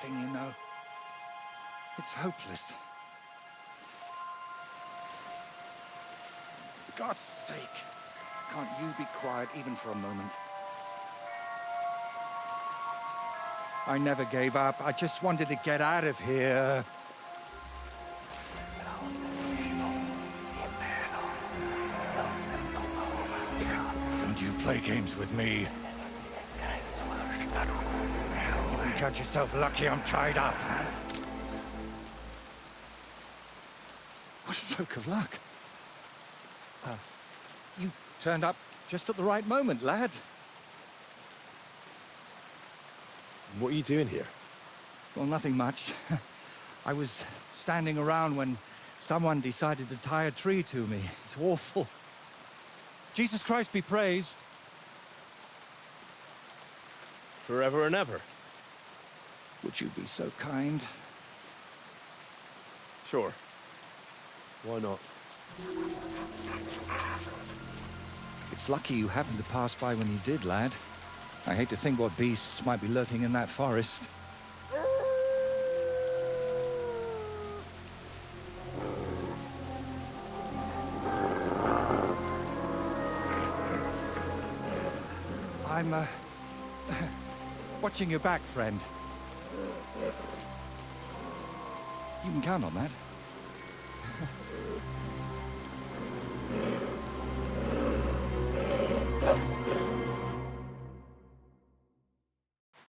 anything, you know. It's hopeless. For God's sake, can't you be quiet even for a moment? I never gave up. I just wanted to get out of here. Don't you play games with me. You can count yourself lucky I'm tied up. What a stroke of luck. You turned up just at the right moment, lad. What are you doing here? Well, nothing much. I was standing around when someone decided to tie a tree to me. It's awful. Jesus Christ be praised. Forever and ever? Would you be so kind? Sure. Why not? It's lucky you happened to pass by when you did, lad. I hate to think what beasts might be lurking in that forest. I'm, watching your back, friend. You can count on that.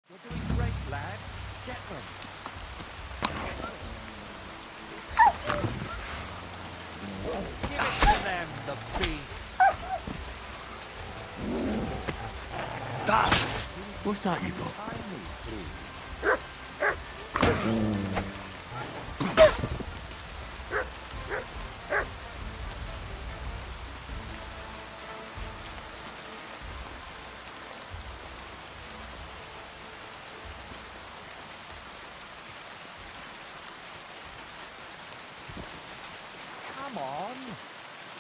You're doing great, lad. Get them. Give it to them, the beast. What's that you got? Come on.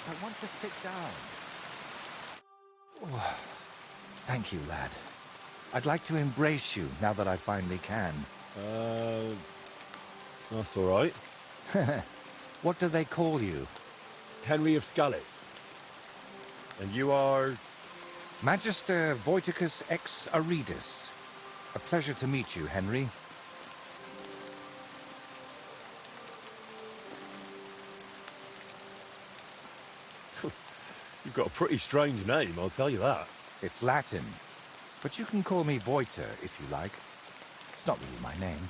I want to sit down. Oh, thank you, lad. I'd like to embrace you now that I finally can. That's all right. What do they call you? Henry of Scales. And you are? Magister Voiticus ex Aridus. A pleasure to meet you, Henry. You've got a pretty strange name, I'll tell you that. It's Latin, but you can call me Voiter if you like. It's not really my name,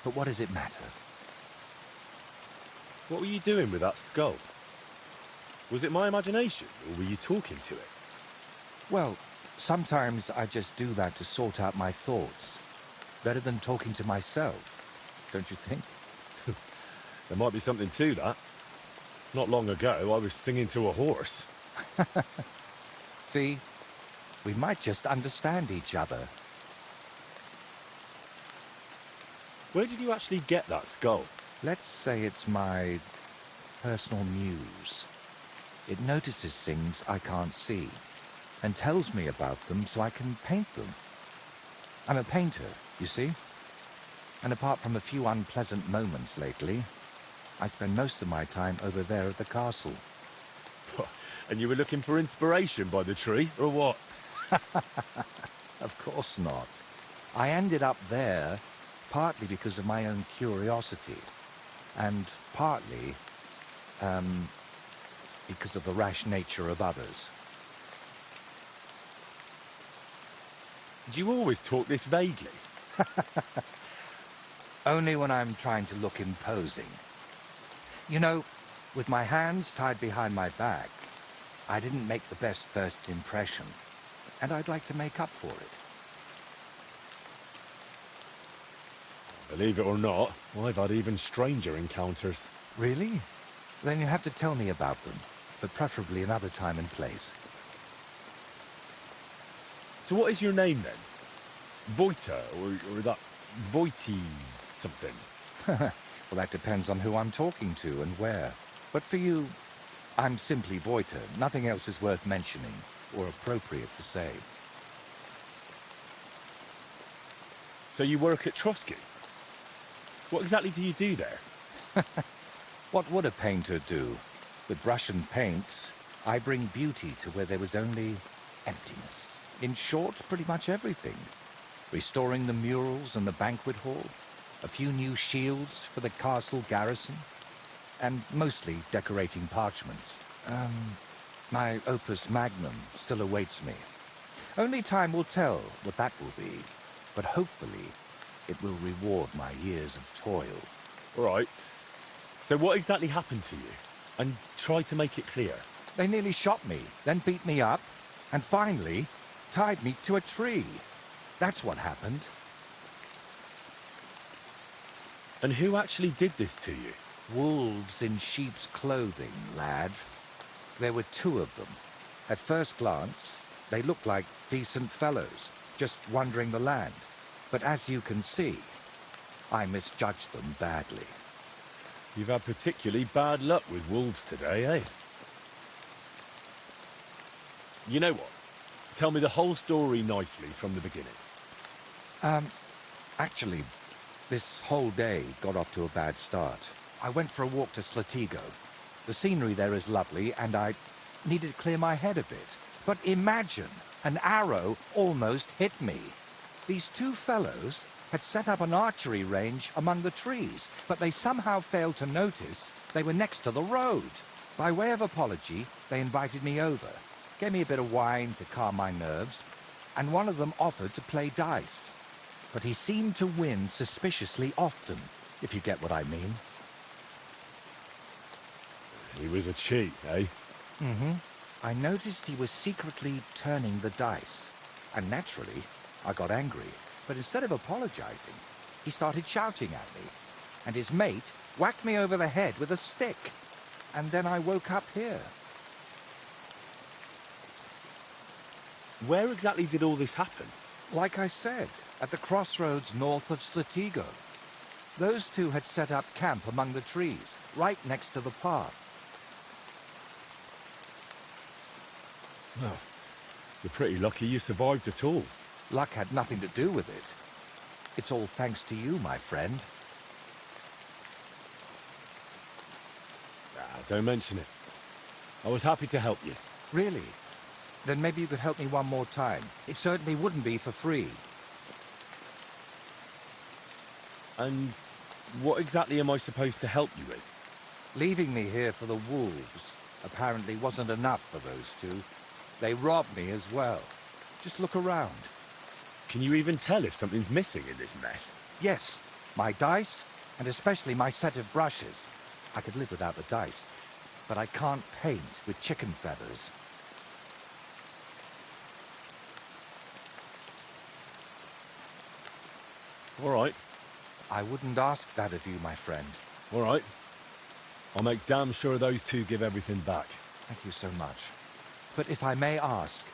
but what does it matter? What were you doing with that skull? Was it my imagination, or were you talking to it? Well, sometimes I just do that to sort out my thoughts. Better than talking to myself, don't you think? There might be something to that. Not long ago, I was singing to a horse. See? We might just understand each other. Where did you actually get that skull? Let's say it's my personal muse. It notices things I can't see and tells me about them so I can paint them. I'm a painter, you see? And apart from a few unpleasant moments lately, I spend most of my time over there at the castle. And you were looking for inspiration by the tree, or what? Of course not. I ended up there partly because of my own curiosity, and partly, because of the rash nature of others. Did you always talk this vaguely? Only when I'm trying to look imposing. You know, with my hands tied behind my back, I didn't make the best first impression, and I'd like to make up for it. Believe it or not, I've had even stranger encounters. Really? Then you have to tell me about them, but preferably another time and place. So what is your name then? Voiter, or that Voity something? Well, that depends on who I'm talking to and where. But for you, I'm simply Voiter. Nothing else is worth mentioning, or appropriate to say. So you work at Trotsky? What exactly do you do there? What would a painter do? With brush and paint, I bring beauty to where there was only emptiness. In short, pretty much everything. Restoring the murals and the banquet hall, a few new shields for the castle garrison, and mostly decorating parchments. My opus magnum still awaits me. Only time will tell what that will be, but hopefully it will reward my years of toil. All right. So what exactly happened to you? And try to make it clear. They nearly shot me, then beat me up, and finally tied me to a tree. That's what happened. And who actually did this to you? Wolves in sheep's clothing, lad. There were two of them. At first glance, they looked like decent fellows, just wandering the land. But as you can see, I misjudged them badly. You've had particularly bad luck with wolves today, eh? You know what? Tell me the whole story nicely from the beginning. Actually, this whole day got off to a bad start. I went for a walk to Slatigo. The scenery there is lovely, and I needed to clear my head a bit. But imagine, an arrow almost hit me. These two fellows had set up an archery range among the trees, but they somehow failed to notice they were next to the road. By way of apology, they invited me over, gave me a bit of wine to calm my nerves, and one of them offered to play dice. But he seemed to win suspiciously often, if you get what I mean. He was a cheat, eh? Mm-hmm. I noticed he was secretly turning the dice, and naturally, I got angry. But instead of apologizing, he started shouting at me, and his mate whacked me over the head with a stick. And then I woke up here. Where exactly did all this happen? Like I said, at the crossroads north of Slatigo. Those two had set up camp among the trees, right next to the path. Well, you're pretty lucky you survived at all. Luck had nothing to do with it. It's all thanks to you, my friend. Don't mention it. I was happy to help you. Really? Then maybe you could help me one more time. It certainly wouldn't be for free. And what exactly am I supposed to help you with? Leaving me here for the wolves apparently wasn't enough for those two. They robbed me as well. Just look around. Can you even tell if something's missing in this mess? Yes, my dice, and especially my set of brushes. I could live without the dice, but I can't paint with chicken feathers. All right. I wouldn't ask that of you, my friend. All right. I'll make damn sure those two give everything back. Thank you so much. But if I may ask,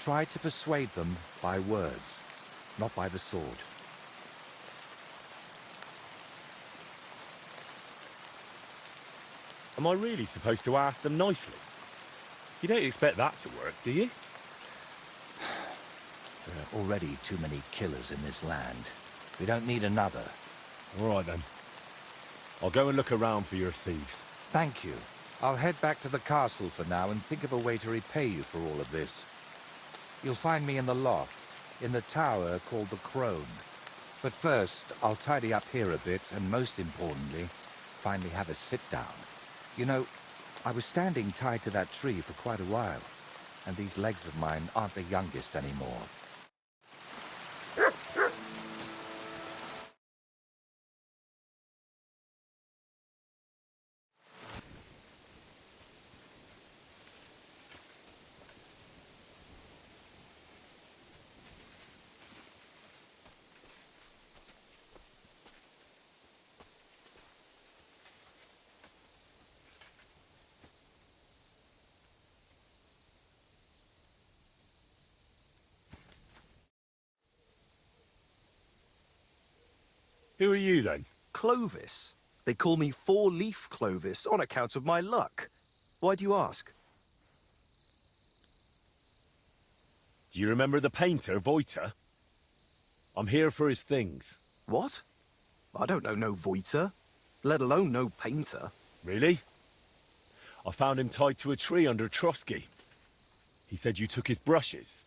try to persuade them by words, not by the sword. Am I really supposed to ask them nicely? You don't expect that to work, do you? There are already too many killers in this land. We don't need another. All right, then. I'll go and look around for your thieves. Thank you. I'll head back to the castle for now and think of a way to repay you for all of this. You'll find me in the loft, in the tower called the Crone. But first, I'll tidy up here a bit, and most importantly, finally have a sit-down. You know, I was standing tied to that tree for quite a while, and these legs of mine aren't the youngest anymore. Who are you, then? Clovis. They call me Four-Leaf Clovis on account of my luck. Why do you ask? Do you remember the painter, Voita? I'm here for his things. What? I don't know no Voiter, let alone no painter. Really? I found him tied to a tree under a Trotsky. He said you took his brushes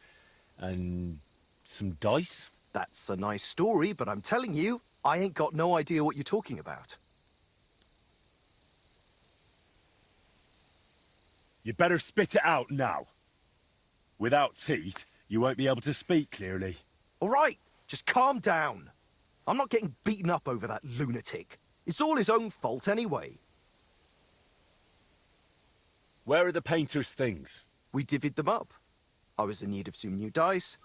and some dice. That's a nice story, but I'm telling you, I ain't got no idea what you're talking about. You better spit it out now. Without teeth, you won't be able to speak clearly. All right, just calm down. I'm not getting beaten up over that lunatic. It's all his own fault anyway. Where are the painter's things? We divvied them up. I was in need of some new dice.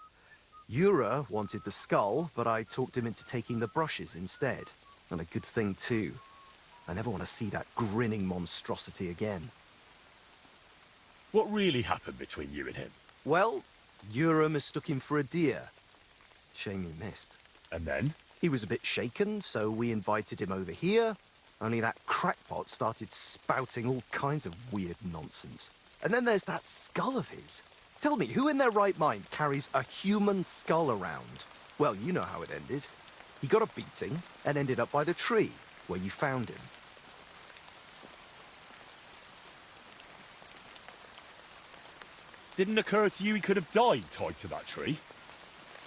Yura wanted the skull, but I talked him into taking the brushes instead. And a good thing too. I never want to see that grinning monstrosity again. What really happened between you and him? Well, Yura mistook him for a deer. Shame he missed. And then? He was a bit shaken, so we invited him over here. Only that crackpot started spouting all kinds of weird nonsense. And then there's that skull of his. Tell me, who in their right mind carries a human skull around? Well, you know how it ended. He got a beating and ended up by the tree, where you found him. Didn't occur to you he could have died tied to that tree?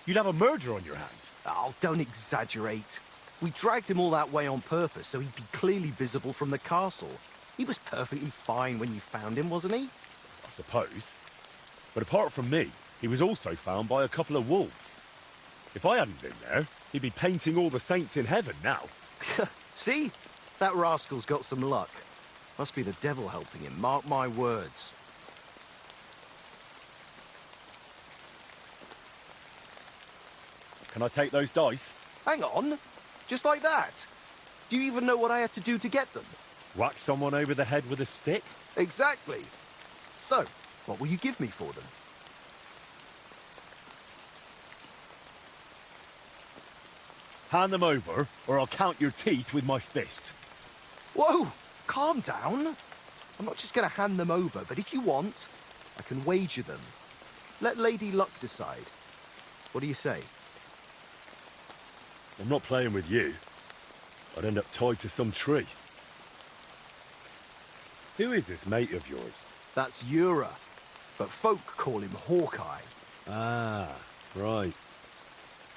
You'd have a murder on your hands. Oh, don't exaggerate. We dragged him all that way on purpose so he'd be clearly visible from the castle. He was perfectly fine when you found him, wasn't he? I suppose. But apart from me, he was also found by a couple of wolves. If I hadn't been there, he'd be painting all the saints in heaven now. See? That rascal's got some luck. Must be the devil helping him, mark my words. Can I take those dice? Hang on. Just like that. Do you even know what I had to do to get them? Whack someone over the head with a stick? Exactly. So, what will you give me for them? Hand them over, or I'll count your teeth with my fist. Whoa! Calm down. I'm not just going to hand them over, but if you want, I can wager them. Let Lady Luck decide. What do you say? I'm not playing with you. I'd end up tied to some tree. Who is this mate of yours? That's Yura, but folk call him Hawkeye. Ah, right.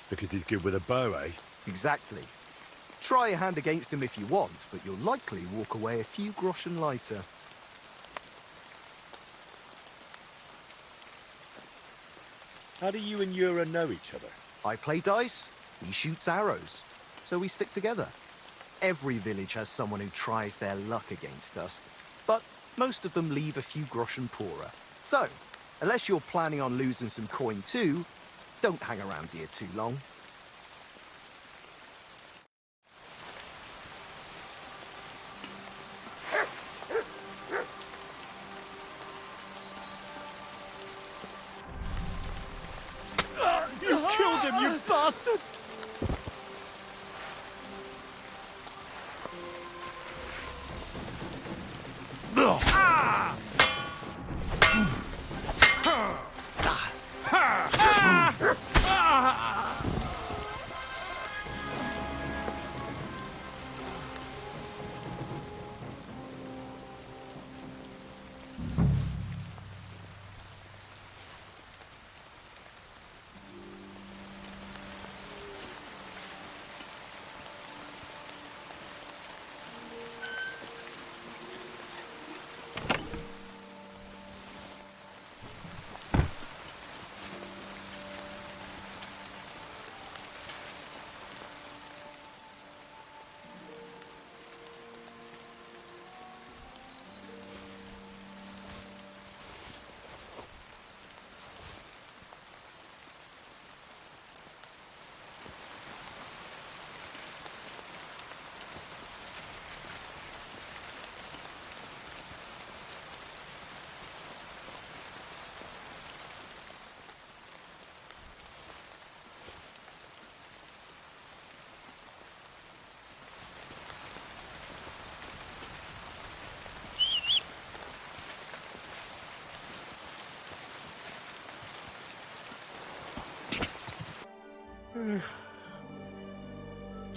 Because he's good with a bow, eh? Exactly. Try a hand against him if you want, but you'll likely walk away a few groschen lighter. How do you and Yura know each other? I play dice, he shoots arrows, so we stick together. Every village has someone who tries their luck against us, but most of them leave a few groschen poorer. So, unless you're planning on losing some coin too, don't hang around here too long. You killed him, you bastard!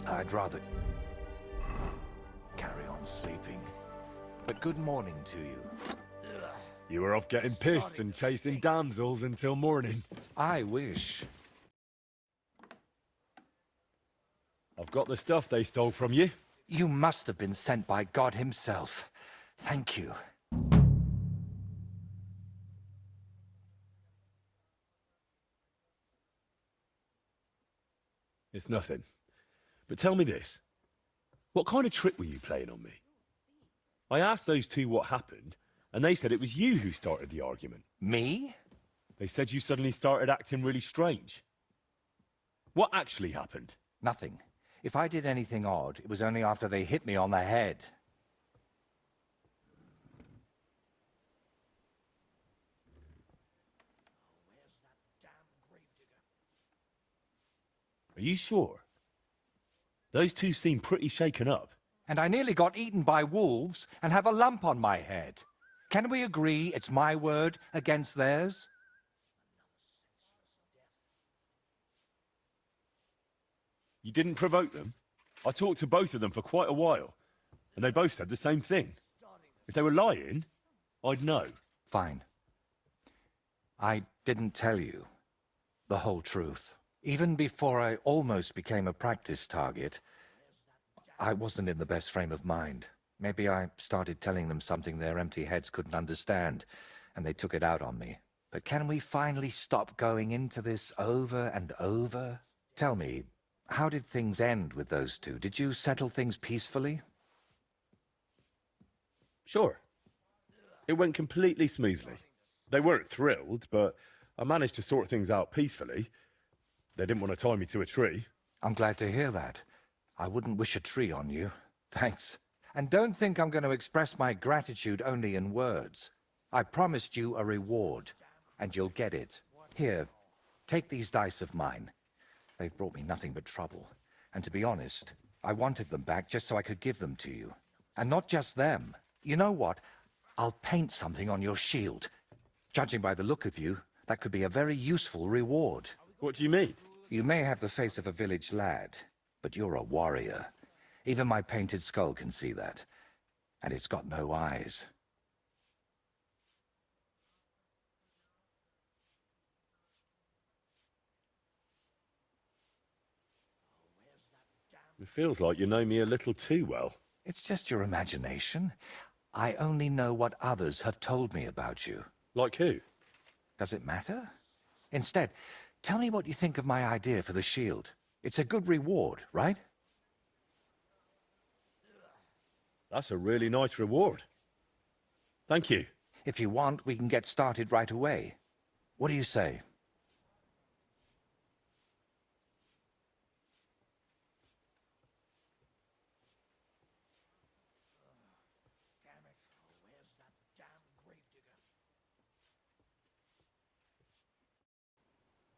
I'd rather sleeping. But good morning to you. You were off getting pissed and chasing damsels until morning. I wish. I've got the stuff they stole from you. You must have been sent by God himself. Thank you. It's nothing. But tell me this. What kind of trick were you playing on me? I asked those two what happened, and they said it was you who started the argument. Me? They said you suddenly started acting really strange. What actually happened? Nothing. If I did anything odd, it was only after they hit me on the head. Are you sure? Those two seem pretty shaken up. And I nearly got eaten by wolves and have a lump on my head. Can we agree it's my word against theirs? You didn't provoke them? I talked to both of them for quite a while, and they both said the same thing. If they were lying, I'd know. Fine. I didn't tell you the whole truth. Even before I almost became a practice target, I wasn't in the best frame of mind. Maybe I started telling them something their empty heads couldn't understand, and they took it out on me. But can we finally stop going into this over and over? Tell me, how did things end with those two? Did you settle things peacefully? Sure. It went completely smoothly. They weren't thrilled, but I managed to sort things out peacefully. They didn't want to tie me to a tree. I'm glad to hear that. I wouldn't wish a tree on you. Thanks. And don't think I'm going to express my gratitude only in words. I promised you a reward, and you'll get it. Here, take these dice of mine. They've brought me nothing but trouble. And to be honest, I wanted them back just so I could give them to you. And not just them. You know what? I'll paint something on your shield. Judging by the look of you, that could be a very useful reward. What do you mean? You may have the face of a village lad, but you're a warrior. Even my painted skull can see that. And it's got no eyes. It feels like you know me a little too well. It's just your imagination. I only know what others have told me about you. Like who? Does it matter? Instead, tell me what you think of my idea for the shield. It's a good reward, right? That's a really nice reward. Thank you. If you want, we can get started right away. What do you say?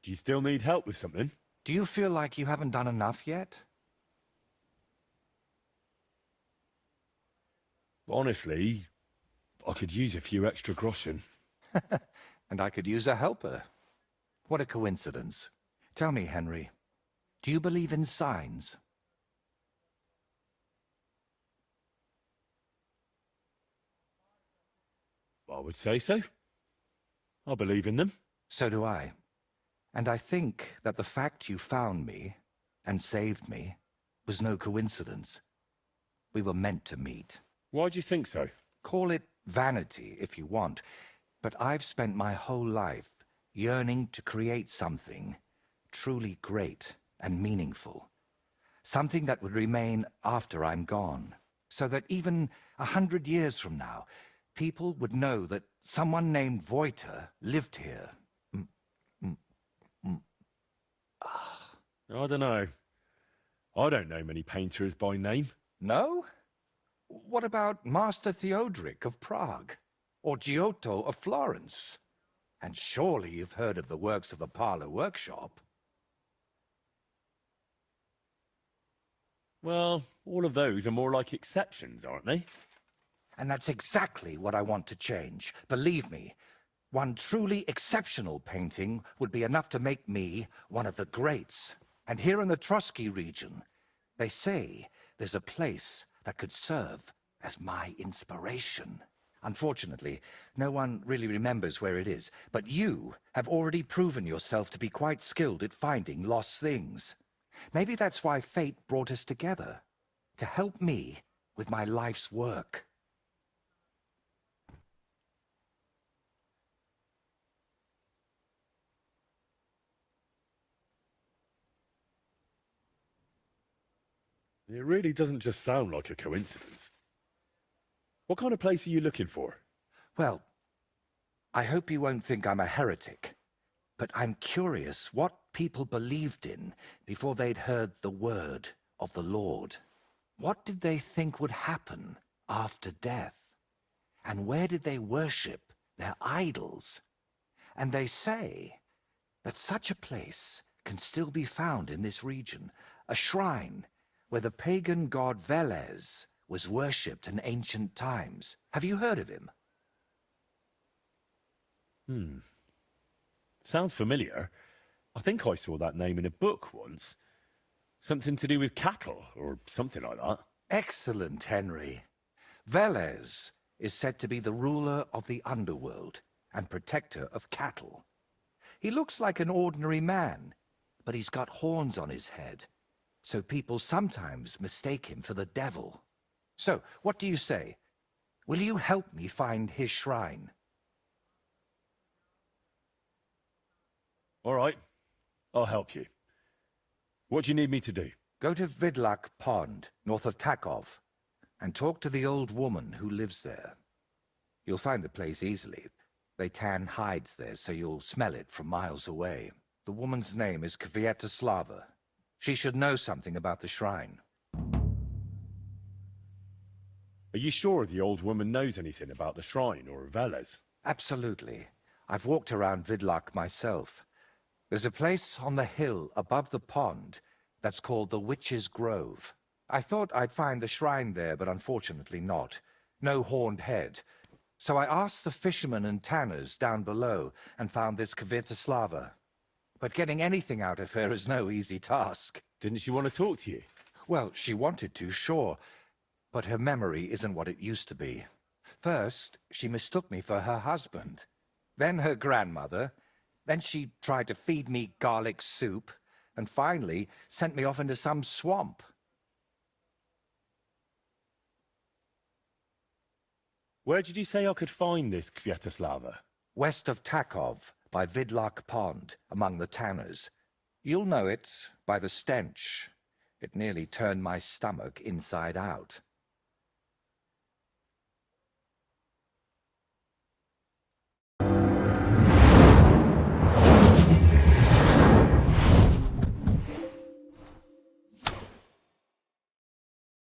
Do you still need help with something? Do you feel like you haven't done enough yet? Honestly, I could use a few extra groschen. And I could use a helper. What a coincidence. Tell me, Henry, do you believe in signs? I would say so. I believe in them. So do I. And I think that the fact you found me and saved me was no coincidence. We were meant to meet. Why do you think so? Call it vanity if you want, but I've spent my whole life yearning to create something truly great and meaningful. Something that would remain after I'm gone, so that even 100 years from now, people would know that someone named Voiter lived here. I don't know. I don't know many painters by name. No? What about Master Theodoric of Prague? Or Giotto of Florence? And surely you've heard of the works of the Parlour Workshop. Well, all of those are more like exceptions, aren't they? And that's exactly what I want to change. Believe me, one truly exceptional painting would be enough to make me one of the greats. And here in the Trotsky region, they say there's a place that could serve as my inspiration. Unfortunately, no one really remembers where it is, but you have already proven yourself to be quite skilled at finding lost things. Maybe that's why fate brought us together, to help me with my life's work. It really doesn't just sound like a coincidence. What kind of place are you looking for? Well, I hope you won't think I'm a heretic, but I'm curious what people believed in before they'd heard the word of the Lord. What did they think would happen after death? And where did they worship their idols? And they say that such a place can still be found in this region, a shrine where the pagan god Velez was worshipped in ancient times. Have you heard of him? Sounds familiar. I think I saw that name in a book once. Something to do with cattle, or something like that. Excellent, Henry. Velez is said to be the ruler of the underworld and protector of cattle. He looks like an ordinary man, but he's got horns on his head, so people sometimes mistake him for the devil. So, what do you say? Will you help me find his shrine? All right, I'll help you. What do you need me to do? Go to Vidlak Pond, north of Takov, and talk to the old woman who lives there. You'll find the place easily. They tan hides there, so you'll smell it from miles away. The woman's name is Kvietoslava. She should know something about the shrine. Are you sure the old woman knows anything about the shrine or Velez? Absolutely. I've walked around Vidlak myself. There's a place on the hill above the pond that's called the Witch's Grove. I thought I'd find the shrine there, but unfortunately not. No horned head. So I asked the fishermen and tanners down below and found this Kvietoslava. But getting anything out of her is no easy task. Didn't she want to talk to you? Well, she wanted to, sure, but her memory isn't what it used to be. First, she mistook me for her husband. Then her grandmother. Then she tried to feed me garlic soup, and finally sent me off into some swamp. Where did you say I could find this Kvietoslava? West of Takov, by Vidlak Pond, among the tanners. You'll know it by the stench. It nearly turned my stomach inside out.